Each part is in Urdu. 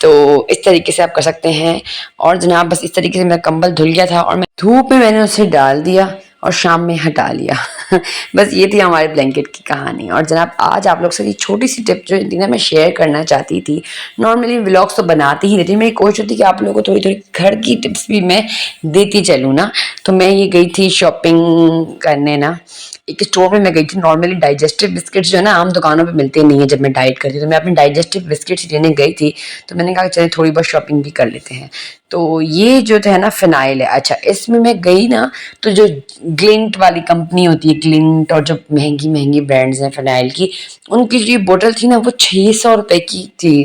تو اس طریقے سے آپ کر سکتے ہیں. اور جناب بس اس طریقے سے میرا کمبل دھل گیا تھا اور میں دھوپ میں نے اسے ڈال دیا اور شام میں ہٹا لیا. بس یہ تھی ہمارے بلینکٹ کی کہانی. اور جناب آج آپ لوگ سے یہ چھوٹی سی ٹپ جو تھی نا میں شیئر کرنا چاہتی تھی. نارملی ولاگس تو بناتی ہی رہتی, میری کوشش ہوتی کہ آپ لوگوں کو تھوڑی تھوڑی گھر کی ٹپس بھی میں دیتی چلوں نا. تو میں یہ گئی تھی شاپنگ کرنے نا, ایک اسٹور میں گئی تھی. نارملی ڈائجسٹو بسکٹس جو ہے نا عام دکانوں پہ ملتے نہیں ہیں. جب میں ڈائٹ کرتی ہوں تو میں اپنی ڈائجسٹو بسکٹس لینے گئی تھی, تو میں نے کہا کہ چلیں تھوڑی بہت شاپنگ بھی کر لیتے ہیں. تو یہ جو ہے نا فنائل ہے. اچھا اس میں گئی نا تو جو گلنٹ والی کمپنی ہوتی ہے, گلنٹ, اور جو مہنگی مہنگی برانڈز ہیں فنائل کی, ان کی جو یہ بوٹل تھی نا وہ 600 روپے کی تھی,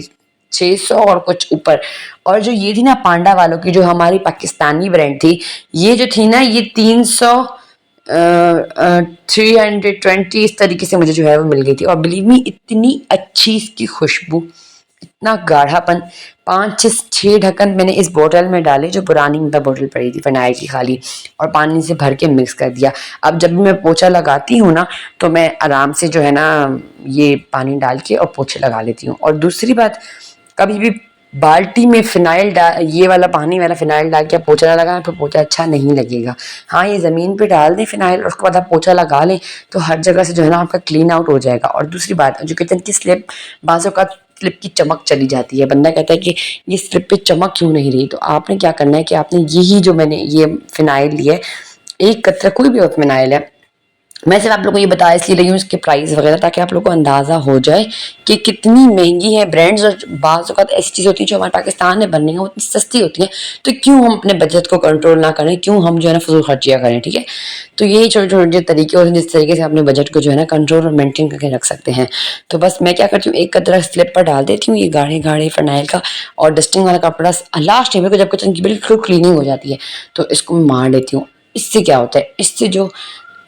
600 اور کچھ اوپر. اور جو یہ تھی نا پانڈا والوں کی جو ہماری پاکستانی برانڈ تھی, یہ جو تھی نا یہ 300 320 اس طریقے سے مجھے جو ہے وہ مل گئی تھی. اور بلیو می اتنی اچھی اس کی خوشبو, اتنا گاڑھا پن. 5-6 ڈھکن میں نے اس بوٹل میں ڈالے جو پرانی بوٹل پڑی تھی فنائل کی خالی, اور پانی سے بھر کے مکس کر دیا. اب جب بھی میں پوچھا لگاتی ہوں نا تو میں آرام سے جو ہے نا یہ پانی ڈال کے اور پوچھے لگا لیتی ہوں. اور دوسری بات, کبھی بھی بالٹی میں فنائل یہ والا پانی والا فنائل ڈال کے پوچھا نہ لگائیں, پھر پوچھا اچھا نہیں لگے گا. ہاں یہ زمین پہ ڈال دیں فنائل اور اس کے بعد آپ پوچھا لگا لیں تو ہر جگہ سے جو ہے نا آپ کا کلین آؤٹ ہو جائے گا. اور دوسری بات, جو کچن کی سلپ, بعض اوقات سلپ کی چمک چلی جاتی ہے, بندہ کہتا ہے کہ یہ سلپ پہ چمک کیوں نہیں رہی, تو آپ نے کیا کرنا ہے کہ آپ نے یہی جو میں نے یہ فنائل لی ہے, ایک قطرہ کوئی بھی اور فنائل ہے, میں صرف آپ لوگوں کو یہ بتا اس لیے رہی ہوں اس کے پرائز وغیرہ تاکہ آپ لوگوں کو اندازہ ہو جائے کہ کتنی مہنگی ہیں برانڈز. اور بعض اوقات ایسی چیز ہوتی ہیں جو ہمارے پاکستان میں بننی ہیں وہ اتنی سستی ہوتی ہیں, تو کیوں ہم اپنے بجٹ کو کنٹرول نہ کریں, کیوں ہم جو ہے نا فضول خرچیاں کریں. ٹھیک ہے, تو یہی چھوٹے چھوٹے طریقے ہوتے ہیں جس طریقے سے اپنے بجٹ کو جو ہے نا کنٹرول اور مینٹین کر کے رکھ سکتے ہیں. تو بس میں کیا کرتی ہوں, ایک قطرہ سلپ پر ڈال دیتی ہوں یہ گاڑھے گاڑھے فنائل کا, اور ڈسٹنگ والا کپڑا لاسٹ ٹائم کو جب کچن کی بالکل کلیننگ ہو جاتی ہے تو اس کو مار لیتی ہوں. اس سے کیا ہوتا ہے, اس سے جو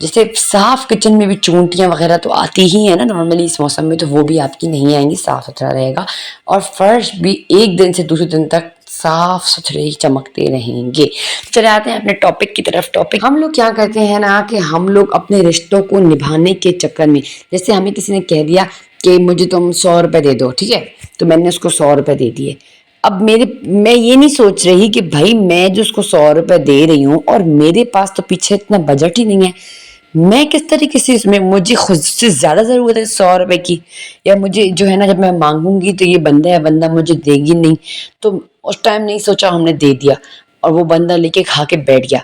جیسے صاف کچن میں بھی چونٹیاں وغیرہ تو آتی ہی ہیں نا نارملی اس موسم میں, تو وہ بھی آپ کی نہیں آئیں گی, صاف ستھرا رہے گا. اور فرش بھی ایک دن سے دوسرے دن تک صاف ستھرے ہی چمکتے رہیں گے. چلے آتے ہیں اپنے ٹاپک کی طرف. ٹاپک ہم لوگ کیا کرتے ہیں نا کہ ہم لوگ اپنے رشتوں کو نبھانے کے چکر میں, جیسے ہمیں کسی نے کہہ دیا کہ مجھے تم 100 روپے دے دو, ٹھیک ہے, تو میں نے اس کو 100 روپے دے دیے. اب میں یہ نہیں سوچ رہی کہ بھائی میں جو اس کو 100 روپے دے رہی ہوں اور میرے پاس تو پیچھے اتنا بجٹ ہی نہیں ہے, میں کس طریقے سے اس میں, مجھے خود سے زیادہ ضرورت ہے 100 روپے کی, یا مجھے جو ہے نا جب میں مانگوں گی تو یہ بندہ مجھے دے گی نہیں, تو اس ٹائم نہیں سوچا, ہم نے دے دیا اور وہ بندہ لے کے کھا کے بیٹھ گیا.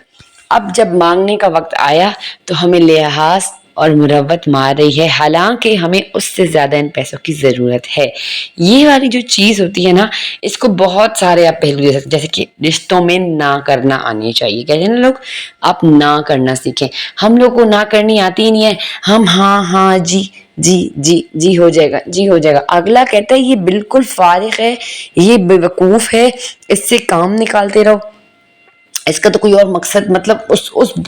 اب جب مانگنے کا وقت آیا تو ہمیں لحاظ اور مروت مار رہی ہے, حالانکہ ہمیں اس سے زیادہ ان پیسوں کی ضرورت ہے. یہ والی جو چیز ہوتی ہے نا, اس کو بہت سارے آپ پہلو دے سکتے, جیسے کہ رشتوں میں نہ کرنا آنی چاہیے. کہتے ہیں نا لوگ, آپ نہ کرنا سیکھیں. ہم لوگ کو نہ کرنی آتی ہی نہیں ہے, ہم ہاں جی جی جی جی ہو جائے گا, جی ہو جائے گا. اگلا کہتا ہے یہ بالکل فارغ ہے, یہ بے وقوف ہے, اس سے کام نکالتے رہو, اس کا تو کوئی اور مقصد, مطلب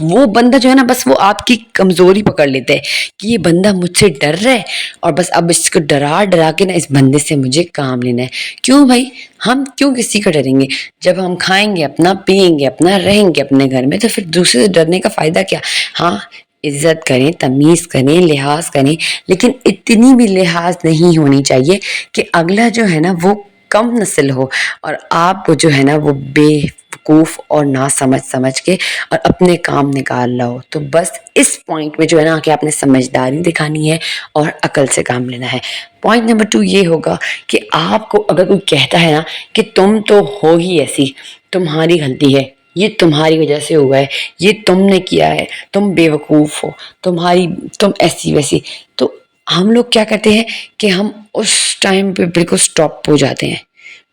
وہ بندہ جو ہے نا بس وہ آپ کی کمزوری پکڑ لیتا ہے کہ یہ بندہ مجھ سے ڈر رہا ہے, اور بس اب اس کو ڈرا کے نا اس بندے سے مجھے کام لینا ہے. کیوں بھائی, ہم کیوں کسی کا ڈریں گے؟ جب ہم کھائیں گے اپنا, پیئیں گے اپنا, رہیں گے اپنے گھر میں, تو پھر دوسرے سے ڈرنے کا فائدہ کیا؟ ہاں عزت کریں, تمیز کریں, لحاظ کریں, لیکن اتنی بھی لحاظ نہیں ہونی چاہیے کہ اگلا جو ہے نا وہ کم نسل ہو اور آپ کو جو ہے نا وہ بے وقوف اور نہ سمجھ کے اور اپنے کام نکال رہا ہو. تو بس اس پوائنٹ میں جو ہے نا کہ آپ نے سمجھداری دکھانی ہے اور عقل سے کام لینا ہے. پوائنٹ نمبر 2 یہ ہوگا کہ آپ کو اگر کوئی کہتا ہے نا کہ تم تو ہو ہی ایسی, تمہاری غلطی ہے, یہ تمہاری وجہ سے ہوا ہے, یہ تم نے کیا ہے, تم بے وقوف ہو, تم ایسی ویسی, تو ہم لوگ کیا کرتے ہیں کہ ہم اس ٹائم پہ بالکل سٹاپ ہو جاتے ہیں,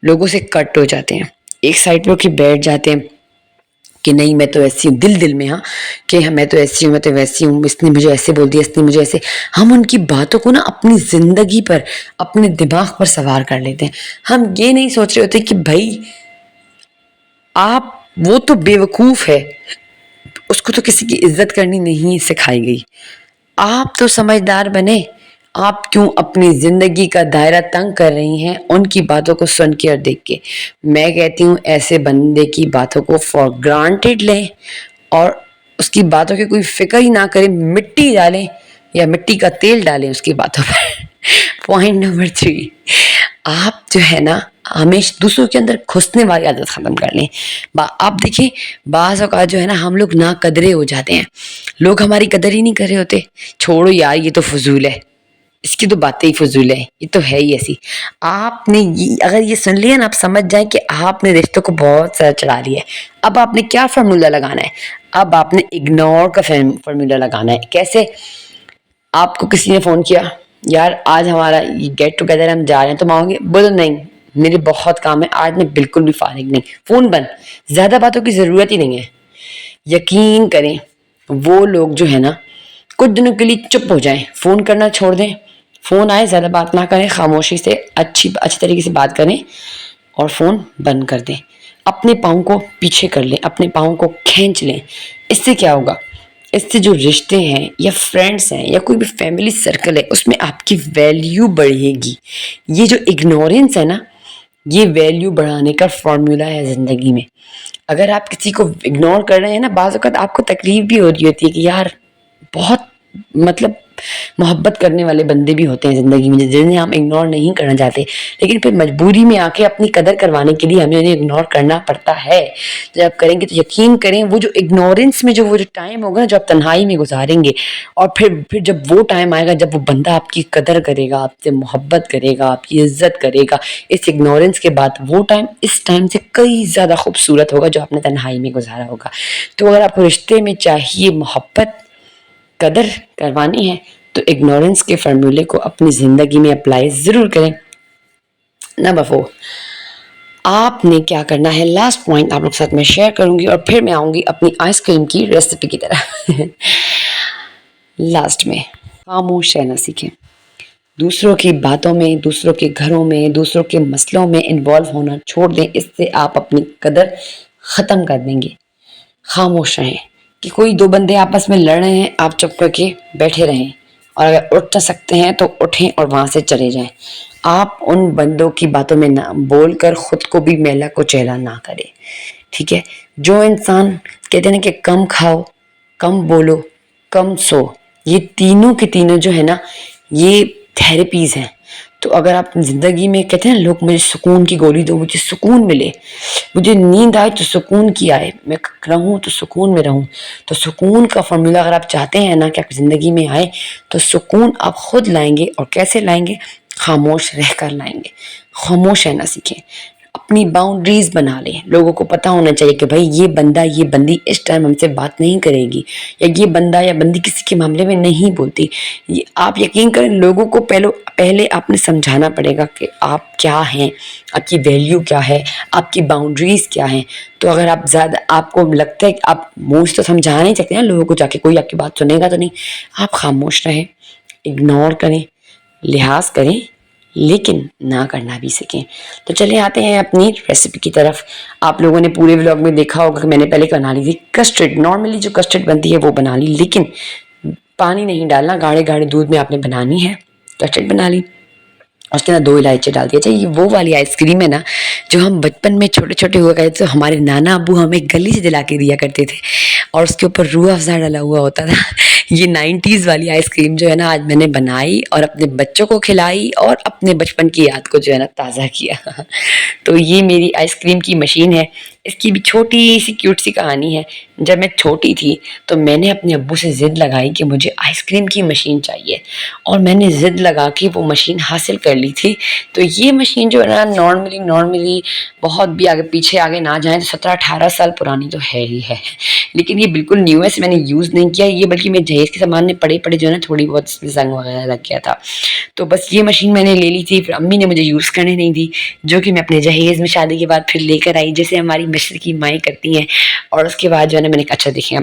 لوگوں سے کٹ ہو جاتے ہیں, ایک سائڈ پہ کہ بیٹھ جاتے ہیں کہ نہیں میں تو ایسی ہوں, دل میں, ہاں کہ میں تو ایسی ہوں, میں تو ویسی ہوں, اس نے مجھے ایسے بول دیا, اس نے مجھے ایسے. ہم ان کی باتوں کو نا اپنی زندگی پر, اپنے دماغ پر سوار کر لیتے ہیں. ہم یہ نہیں سوچ رہے ہوتے کہ بھائی وہ تو بے وقوف ہے, اس کو تو کسی کی عزت کرنی نہیں سکھائی گئی. آپ تو سمجھدار بنے, آپ کیوں اپنی زندگی کا دائرہ تنگ کر رہی ہیں ان کی باتوں کو سن کے اور دیکھ کے. میں کہتی ہوں ایسے بندے کی باتوں کو فار گرانٹیڈ لیں اور اس کی باتوں کی کوئی فکر ہی نہ کریں, مٹی ڈالیں یا مٹی کا تیل ڈالیں اس کی باتوں پر. پوائنٹ نمبر 3, آپ جو ہے نا ہمیشہ دوسروں کے اندر گھسنے والی عادت ختم کر لیں. آپ دیکھیں بعض اوقات جو ہے نا ہم لوگ نا قدرے ہو جاتے ہیں, لوگ ہماری قدر ہی نہیں کر رہے ہوتے. چھوڑو یار یہ تو فضول ہے, اس کی تو باتیں ہی فضول ہے, یہ تو ہے ہی ایسی. آپ نے اگر یہ سن لیا نا, آپ سمجھ جائیں کہ آپ نے رشتوں کو بہت زیادہ چڑھا لیا ہے. اب آپ نے کیا فارمولہ لگانا ہے؟ اب آپ نے اگنور کا فارمولہ لگانا ہے. کیسے؟ آپ کو کسی نے فون کیا, یار آج ہمارا گیٹ ٹوگیدر ہم جا رہے ہیں, تو مانگے بولو نہیں میرے بہت کام ہے آج, میں بالکل بھی فارغ نہیں, فون بند. زیادہ باتوں کی ضرورت ہی نہیں ہے. یقین کریں وہ لوگ جو ہے نا کچھ دنوں کے لیے چپ ہو جائیں, فون کرنا چھوڑ دیں, فون آئے زیادہ بات نہ کریں, خاموشی سے اچھی طریقے سے بات کریں اور فون بند کر دیں. اپنے پاؤں کو پیچھے کر لیں, اپنے پاؤں کو کھینچ لیں. اس سے کیا ہوگا؟ اس سے جو رشتے ہیں یا فرینڈس ہیں یا کوئی بھی فیملی سرکل ہے اس میں آپ کی ویلیو بڑھے گی. یہ جو اگنورینس ہے نا یہ ویلیو بڑھانے کا فارمولہ ہے زندگی میں. اگر آپ کسی کو اگنور کر رہے ہیں نا, بعض اوقات آپ کو تکلیف بھی ہو رہی ہوتی ہے کہ یار بہت مطلب محبت کرنے والے بندے بھی ہوتے ہیں زندگی میں جنہیں ہم اگنور نہیں کرنا چاہتے, لیکن پھر مجبوری میں آ کے اپنی قدر کروانے کے لیے ہمیں انہیں اگنور کرنا پڑتا ہے. جب آپ کریں گے تو یقین کریں وہ جو اگنورینس میں وہ جو ٹائم ہوگا جو آپ تنہائی میں گزاریں گے, اور پھر جب وہ ٹائم آئے گا جب وہ بندہ آپ کی قدر کرے گا, آپ سے محبت کرے گا, آپ کی عزت کرے گا, اس اگنورینس کے بعد وہ ٹائم اس ٹائم سے کئی زیادہ خوبصورت ہوگا جو آپ نے تنہائی میں گزارا ہوگا. تو اگر آپ کو رشتے میں چاہیے محبت قدر کروانی ہے تو اگنورینس کے فارمولے کو اپنی زندگی میں اپلائی ضرور کریں. نمبر 4, آپ نے کیا کرنا ہے, لاسٹ پوائنٹ آپ لوگ ساتھ میں شیئر کروں گی اور پھر میں آؤں گی اپنی آئس کریم کی ریسیپی کی طرح. لاسٹ میں خاموش رہنا سیکھیں. دوسروں کی باتوں میں, دوسروں کے گھروں میں, دوسروں کے مسئلوں میں انوالو ہونا چھوڑ دیں. اس سے آپ اپنی قدر ختم کر دیں گے. خاموش رہیں. کہ کوئی دو بندے آپس میں لڑ رہے ہیں, آپ چپ کر کے بیٹھے رہیں, اور اگر اٹھ سکتے ہیں تو اٹھیں اور وہاں سے چلے جائیں. آپ ان بندوں کی باتوں میں نہ بول کر خود کو بھی میلا کچیلا نہ کریں. ٹھیک ہے؟ جو انسان کہتے ہیں نا کہ کم کھاؤ, کم بولو, کم سو, یہ تینوں کے تینوں جو ہے نا یہ تھیراپیز ہیں. تو اگر آپ زندگی میں کہتے ہیں نا لوگ مجھے سکون کی گولی دو, مجھے سکون ملے, مجھے نیند آئے تو سکون کی آئے, میں رہوں تو سکون میں رہوں, تو سکون کا فارمولہ اگر آپ چاہتے ہیں نا کہ آپ زندگی میں آئے تو سکون آپ خود لائیں گے. اور کیسے لائیں گے؟ خاموش رہ کر لائیں گے. خاموش رہنا سیکھیں. اپنی باؤنڈریز بنا لیں. لوگوں کو پتہ ہونا چاہیے کہ بھائی یہ بندہ یہ بندی اس ٹائم ہم سے بات نہیں کرے گی, یا یہ بندہ یا بندی کسی کے معاملے میں نہیں بولتی. آپ یقین کریں لوگوں کو پہلے آپ نے سمجھانا پڑے گا کہ آپ کیا ہیں, آپ کی ویلیو کیا ہے, آپ کی باؤنڈریز کیا ہیں. تو اگر آپ کو لگتا ہے کہ آپ منہ سے تو سمجھا نہیں سکتے نا لوگوں کو, جا کے کوئی آپ کی بات سنے گا تو نہیں, آپ خاموش رہیں, اگنور کریں, لحاظ کریں, لیکن نہ کرنا بھی سیکھیں. تو چلے آتے ہیں اپنی ریسیپی کی طرف. آپ لوگوں نے پورے ولاگ میں دیکھا ہوگا کہ میں نے پہلے بنا لی تھی کسٹرڈ. نارملی جو کسٹرڈ بنتی ہے وہ بنا لی, لیکن پانی نہیں ڈالنا, گاڑھے گاڑھے دودھ میں آپ نے بنانی ہے. کسٹرڈ بنا لی, اس کے اندر 2 الائچی ڈال دی. اچھا یہ وہ والی آئس کریم ہے نا جو ہم بچپن میں چھوٹے چھوٹے ہوا کرتے تھے, ہمارے نانا ابو ہمیں گلی سے دلا کے دیا کرتے تھے, اور اس کے اوپر روح افزا ڈلا ہوا ہوتا تھا. یہ 90s والی آئس کریم جو ہے نا آج میں نے بنائی اور اپنے بچوں کو کھلائی اور اپنے بچپن کی یاد کو جو ہے نا تازہ کیا. تو یہ میری آئس کریم کی مشین ہے. اس کی بھی چھوٹی سی کیوٹ سی کہانی ہے. جب میں چھوٹی تھی تو میں نے اپنے ابو سے ضد لگائی کہ مجھے آئس کریم کی مشین چاہیے, اور میں نے ضد لگا کے وہ مشین حاصل کر لی تھی. تو یہ مشین جو ہے نا نارملی بہت بھی آگے نہ جائیں تو 17-18 سال پرانی تو ہے ہی ہے, لیکن یہ بالکل نیو ہے, میں نے یوز نہیں کیا یہ, بلکہ میں جہیز کے سامان میں پڑے جو ہے نا تھوڑی بہت اس میں زنگ وغیرہ لگ گیا تھا. تو بس یہ مشین میں نے لے لی تھی, پھر امی نے مجھے یوز کرنے نہیں دی, جو کہ میں اپنے جہیز میں شادی کے بعد پھر لے کر آئی, جیسے ہماری مشرقی مائیں کرتی ہیں. اور اس کے بعد جو ہے نا میں نے کہا اچھا دیکھیں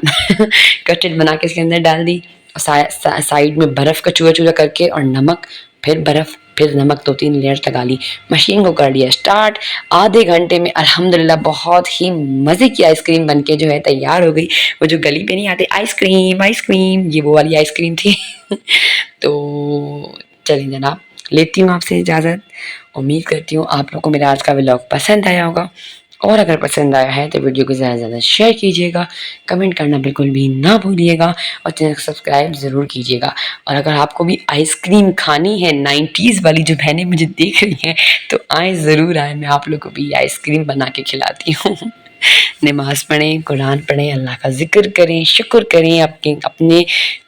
کسٹرڈ بنا کے اس کے اندر ڈال دی, سائڈ میں برف کا چورا کر کے, اور نمک, پھر برف, پھر نمک, 2-3 لیئر لگا لی. مشین کو کر لیا اسٹارٹ. آدھے گھنٹے میں الحمدللہ بہت ہی مزے کی آئس کریم بن کے جو ہے تیار ہو گئی. وہ جو گلی پہ نہیں آتے آئس کریم, یہ وہ والی آئس کریم تھی. تو چلیں جناب لیتی ہوں آپ سے اجازت. امید کرتی ہوں آپ لوگوں کو میرا آج کا ولاگ پسند آیا ہوگا, اور اگر پسند آیا ہے تو ویڈیو کو زیادہ سے زیادہ شیئر کیجیے گا، کمنٹ کرنا بالکل بھی نہ بھولیے گا، اور چینل کو سبسکرائب ضرور کیجیے گا۔ اور اگر آپ کو بھی آئس کریم کھانی ہے 90s والی، جو بہنیں مجھے دیکھ رہی ہیں، تو آئیں ضرور آئیں، میں آپ لوگوں کو بھی آئس کریم بنا کے کھلاتی ہوں۔ نماز پڑھیں، قرآن پڑھیں، اللہ کا ذکر کریں، شکر کریں، اپنے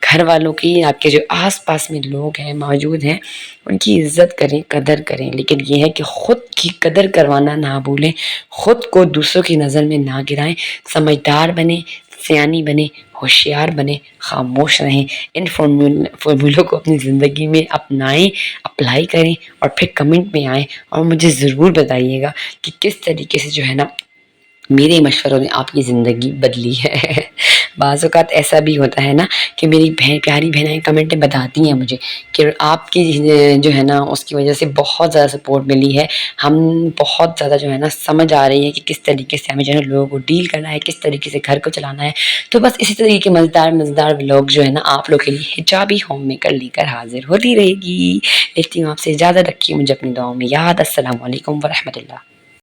گھر والوں کی، آپ کے جو آس پاس میں لوگ ہیں موجود ہیں ان کی عزت کریں، قدر کریں، لیکن یہ ہے کہ خود کی قدر کروانا نہ بھولیں، خود کو دوسروں کی نظر میں نہ گرائیں، سمجھدار بنیں، سیانی بنیں، ہوشیار بنیں، خاموش رہیں، ان فارمولوں کو اپنی زندگی میں اپنائیں، اپلائی کریں، اور پھر کمنٹ میں آئیں اور مجھے ضرور بتائیے گا کہ کس طریقے سے جو ہے نا میرے مشوروں نے آپ کی زندگی بدلی ہے۔ بعض اوقات ایسا بھی ہوتا ہے نا کہ میری پیاری بہنیں کمنٹ میں بتاتی ہیں مجھے کہ آپ کی جو ہے نا اس کی وجہ سے بہت زیادہ سپورٹ ملی ہے، ہم بہت زیادہ جو ہے نا سمجھ آ رہی ہے کہ کس طریقے سے ہمیں جو ہے نا لوگوں کو ڈیل کرنا ہے، کس طریقے سے گھر کو چلانا ہے۔ تو بس اسی طریقے کے مزیدار لوگ جو ہے نا آپ لوگ کے لیے حجابی ہوم میکر لے کر حاضر ہوتی رہے گی۔ لیتی ہوں آپ سے اجازت، رکھیے مجھے اپنی دعاؤں میں یاد۔ السلام علیکم ورحمۃ اللہ۔